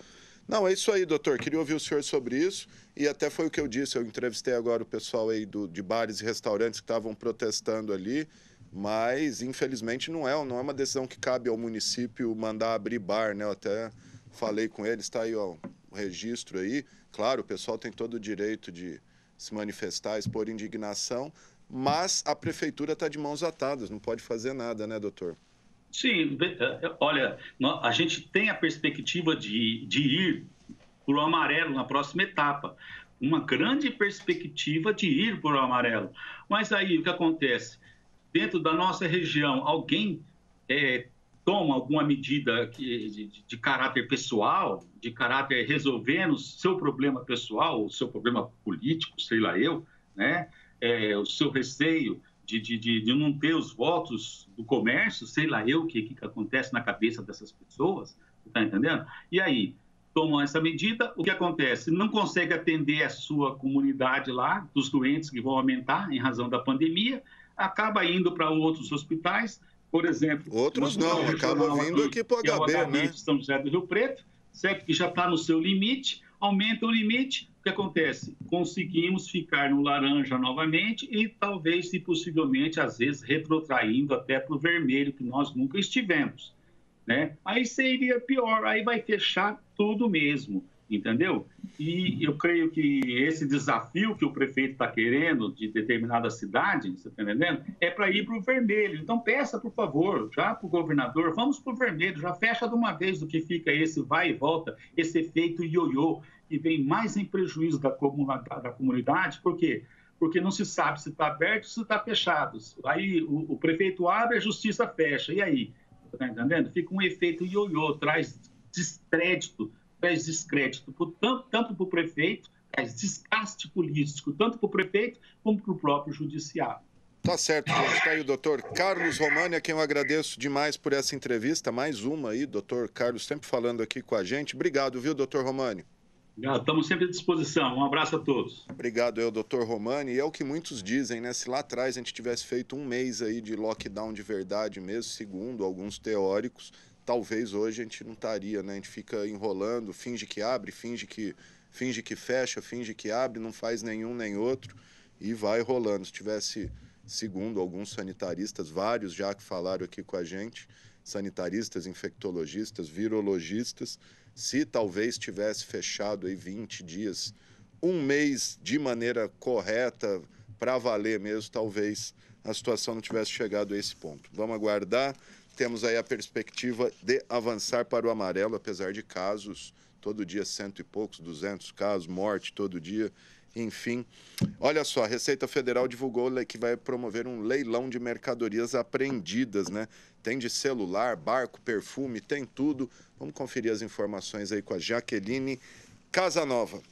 Não, é isso aí, doutor. Queria ouvir o senhor sobre isso e até foi o que eu disse. Eu entrevistei agora o pessoal aí de bares e restaurantes que estavam protestando ali, mas infelizmente não é uma decisão que cabe ao município mandar abrir bar, né? Eu até falei com eles, tá aí ó, o registro aí. Claro, o pessoal tem todo o direito de se manifestar, expor indignação, mas a prefeitura está de mãos atadas, não pode fazer nada, né, doutor? Sim, olha, a gente tem a perspectiva de ir para o amarelo na próxima etapa, uma grande perspectiva de ir para o amarelo. Mas aí o que acontece? Dentro da nossa região, alguém toma alguma medida de caráter pessoal, de caráter resolvendo seu problema pessoal, o seu problema político, sei lá eu, né? O seu receio de não ter os votos do comércio, sei lá eu o que acontece na cabeça dessas pessoas, tá entendendo? E aí, tomam essa medida, o que acontece? Não consegue atender a sua comunidade lá, dos doentes que vão aumentar em razão da pandemia, acaba indo para outros hospitais, por exemplo... Outros não, acaba vindo aqui para o HB, né? De São José do Rio Preto, certo? Que já está no seu limite, aumenta o limite, o que acontece? Conseguimos ficar no laranja novamente e talvez, se possivelmente, às vezes, retrotraindo até para o vermelho, que nós nunca estivemos, né? Aí seria pior, aí vai fechar tudo mesmo, entendeu? E eu creio que esse desafio que o prefeito está querendo de determinada cidade, você está entendendo? É para ir para o vermelho. Então peça, por favor, já para o governador, vamos para o vermelho, já fecha de uma vez do que fica esse vai e volta, esse efeito ioiô, que vem mais em prejuízo da comunidade. Por quê? Porque não se sabe se está aberto ou se está fechado. Aí o prefeito abre, a justiça fecha. E aí? Está entendendo? Fica um efeito ioiô, traz descrédito, tanto para o prefeito, traz desgaste político, tanto para o prefeito como para o próprio judiciário. Tá certo, gente. Está aí o doutor Carlos Romani, a quem eu agradeço demais por essa entrevista. Mais uma aí, doutor Carlos, sempre falando aqui com a gente. Obrigado, viu, doutor Romani? Estamos sempre à disposição. Um abraço a todos. Obrigado, doutor Romani. E é o que muitos dizem, né? Se lá atrás a gente tivesse feito um mês aí de lockdown de verdade mesmo, segundo alguns teóricos, talvez hoje a gente não estaria, né? A gente fica enrolando, finge que abre, finge que fecha, finge que abre, não faz nenhum nem outro e vai rolando. Se tivesse, segundo alguns sanitaristas, vários já que falaram aqui com a gente, sanitaristas, infectologistas, virologistas, se talvez tivesse fechado aí 20 dias, um mês de maneira correta, para valer mesmo, talvez a situação não tivesse chegado a esse ponto. Vamos aguardar. Temos aí a perspectiva de avançar para o amarelo, apesar de casos, todo dia 100 e poucos, 200 casos, morte todo dia, enfim. Olha só, a Receita Federal divulgou que vai promover um leilão de mercadorias apreendidas, né? Tem de celular, barco, perfume, tem tudo. Vamos conferir as informações aí com a Jaqueline Casanova.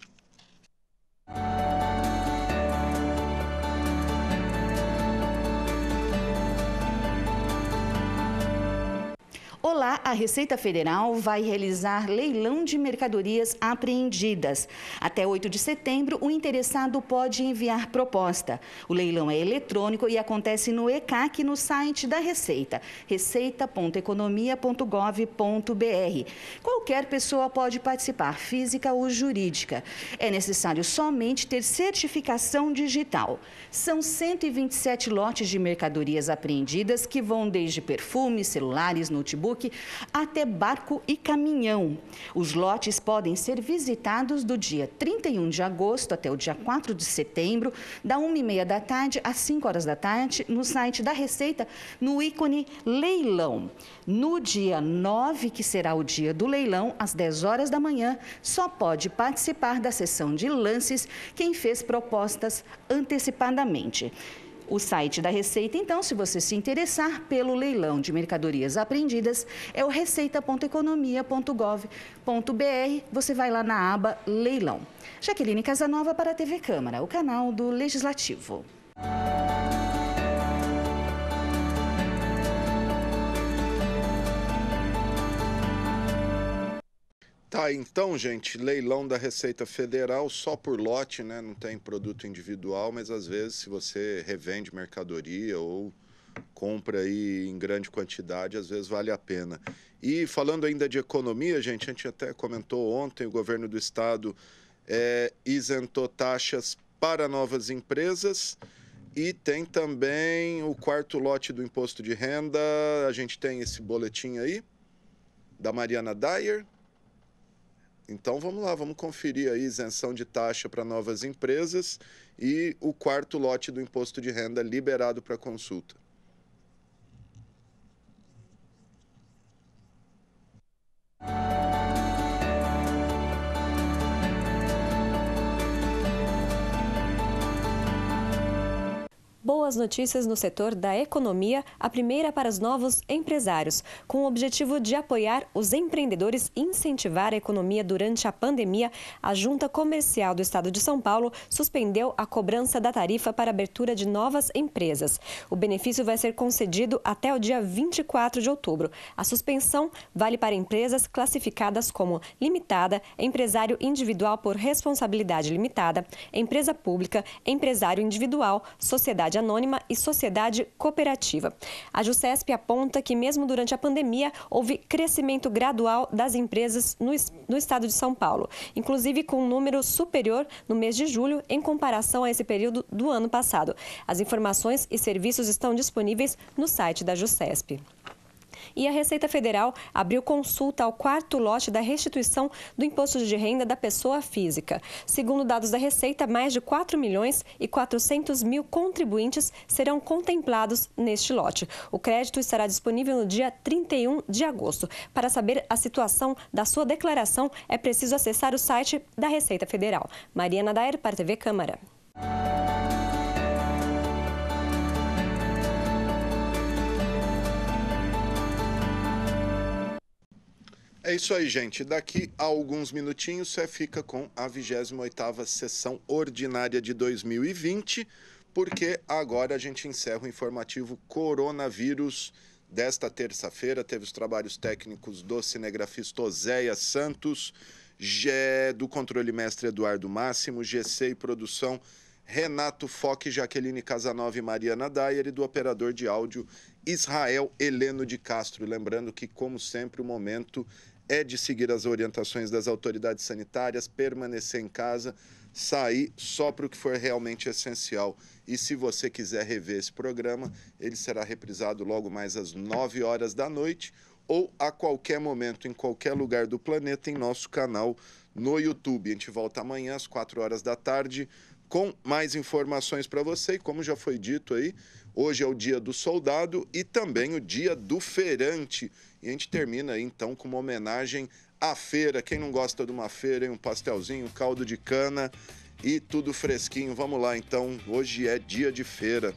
Olá, a Receita Federal vai realizar leilão de mercadorias apreendidas. Até 8 de setembro, o interessado pode enviar proposta. O leilão é eletrônico e acontece no ECAC no site da Receita, receita.economia.gov.br. Qualquer pessoa pode participar, física ou jurídica. É necessário somente ter certificação digital. São 127 lotes de mercadorias apreendidas que vão desde perfumes, celulares, notebook, até barco e caminhão. Os lotes podem ser visitados do dia 31 de agosto até o dia 4 de setembro, da 1h30 da tarde às 5 horas da tarde, no site da Receita, no ícone Leilão. No dia 9, que será o dia do leilão, às 10 horas da manhã, só pode participar da sessão de lances quem fez propostas antecipadamente. O site da Receita, então, se você se interessar pelo leilão de mercadorias apreendidas, é o receita.economia.gov.br. Você vai lá na aba Leilão. Jaqueline Casanova para a TV Câmara, o canal do Legislativo. Tá Tá aí então, gente, leilão da Receita Federal só por lote, né? Não tem produto individual, mas às vezes se você revende mercadoria ou compra aí em grande quantidade, às vezes vale a pena. E falando ainda de economia, gente, a gente até comentou ontem, o governo do estado isentou taxas para novas empresas e tem também o quarto lote do imposto de renda. A gente tem esse boletim aí da Mariana Dyer. Então vamos lá, vamos conferir aí isenção de taxa para novas empresas e o quarto lote do imposto de renda liberado para consulta. Boas notícias no setor da economia, a primeira para os novos empresários. Com o objetivo de apoiar os empreendedores e incentivar a economia durante a pandemia, a Junta Comercial do Estado de São Paulo suspendeu a cobrança da tarifa para abertura de novas empresas. O benefício vai ser concedido até o dia 24 de outubro. A suspensão vale para empresas classificadas como limitada, empresário individual por responsabilidade limitada, empresa pública, empresário individual, sociedade anônima e sociedade cooperativa. A JUSESP aponta que mesmo durante a pandemia houve crescimento gradual das empresas no estado de São Paulo, inclusive com um número superior no mês de julho em comparação a esse período do ano passado. As informações e serviços estão disponíveis no site da JUSESP. E a Receita Federal abriu consulta ao quarto lote da restituição do imposto de renda da pessoa física. Segundo dados da Receita, mais de 4.400.000 contribuintes serão contemplados neste lote. O crédito estará disponível no dia 31 de agosto. Para saber a situação da sua declaração, é preciso acessar o site da Receita Federal. Mariana Dyer, para a TV Câmara. É isso aí, gente. Daqui a alguns minutinhos você fica com a 28ª sessão ordinária de 2020, porque agora a gente encerra o informativo Coronavírus desta terça-feira. Teve os trabalhos técnicos do cinegrafista Oséias Santos, do controle mestre Eduardo Máximo, GC e produção Renato Foque, Jaqueline Casanova e Mariana Dyer, e do operador de áudio Israel Heleno de Castro. Lembrando que, como sempre, o momento é de seguir as orientações das autoridades sanitárias, permanecer em casa, sair só para o que for realmente essencial. E se você quiser rever esse programa, ele será reprisado logo mais às 9 horas da noite ou a qualquer momento, em qualquer lugar do planeta, em nosso canal no YouTube. A gente volta amanhã às 4 horas da tarde com mais informações para você. E como já foi dito aí, hoje é o dia do soldado e também o dia do feirante. E a gente termina aí, então, com uma homenagem à feira. Quem não gosta de uma feira, hein? Um pastelzinho, um caldo de cana e tudo fresquinho. Vamos lá, então. Hoje é dia de feira.